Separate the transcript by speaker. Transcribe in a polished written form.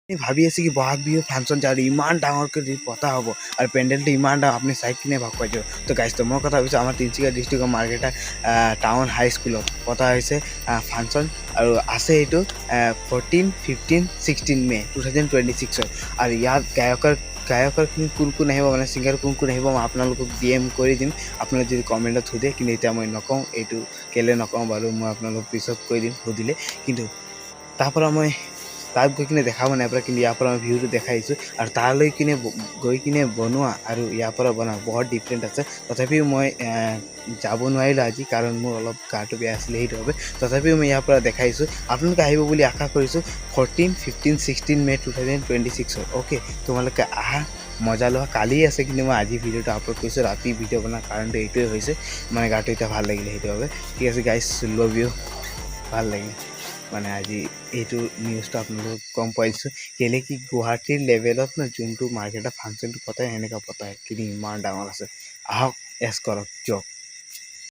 Speaker 1: ভাবি আছে কি বহাগ বিহু ফাংচন যাৰ ইমান ডাঙৰকৈ পতা হ'ব আৰু পেণ্ডেলটো ইমান ডাঙৰ আপুনি চাই কিনে ভাগ পাই যাব। তো গাইজ তো মই কথা কৈছোঁ আমাৰ তিনিচুকীয়া ডিষ্ট্ৰিক্টৰ মাৰ্কেটা টাউন হাই স্কুলত পতা হৈছে ফাংচন আৰু আছে এইটো 14, 15, 16 মে 2026 আৰু ইয়াত গায়কৰখিনি কোন আহিব মানে ছিংগাৰ কোন আহিব মই আপোনালোকক DM কৰি দিম আপোনালোকে যদি কমেণ্টত সোধে। কিন্তু এতিয়া মই নকওঁ, এইটো কেলৈ নকওঁ বাৰু মই আপোনালোকক পিছত কৈ দিম সুধিলে। কিন্তু তাৰপৰা মই তাত গৈ কিনে দেখাব নাই পৰা, কিন্তু ইয়াৰ পৰা মই ভিউটো দেখাইছোঁ আৰু তালৈ কিনে গৈ কিনে বনোৱা আৰু ইয়াৰ পৰা বনোৱা বহুত ডিফাৰেণ্ট আছে। তথাপিও মই যাব নোৱাৰিলোঁ আজি, কাৰণ মোৰ অলপ গাটো বেয়া আছিলে সেইটোভাৱে। তথাপিও মই ইয়াৰ পৰা দেখাইছোঁ, আপোনালোকে আহিব বুলি আশা কৰিছোঁ 14, 15, 16 মে 2026। অ'কে, তোমালোকে আহা মজা লোৱা। কালি আছে কিন্তু মই আজি ভিডিঅ'টো আপলোড কৰিছোঁ, ৰাতি ভিডিঅ' বনোৱাৰ কাৰণটো এইটোৱে হৈছে, মানে গাটো এতিয়া ভাল লাগিলে সেইটোভাৱে। ঠিক আছে গাইজ, লাভ ইউ, ভাল লাগিল মানে আজি এইটো নিউজটো আপোনালোকক গম পাইছোঁ কেলৈ কি গুৱাহাটীৰ লেভেলত ন যোনটো মাৰ্কেটৰ ফাংচনটো পতাই সেনেকুৱা পতাই কিন্তু ইমান ডাঙৰ আছে। আহক এছ কৰক জক।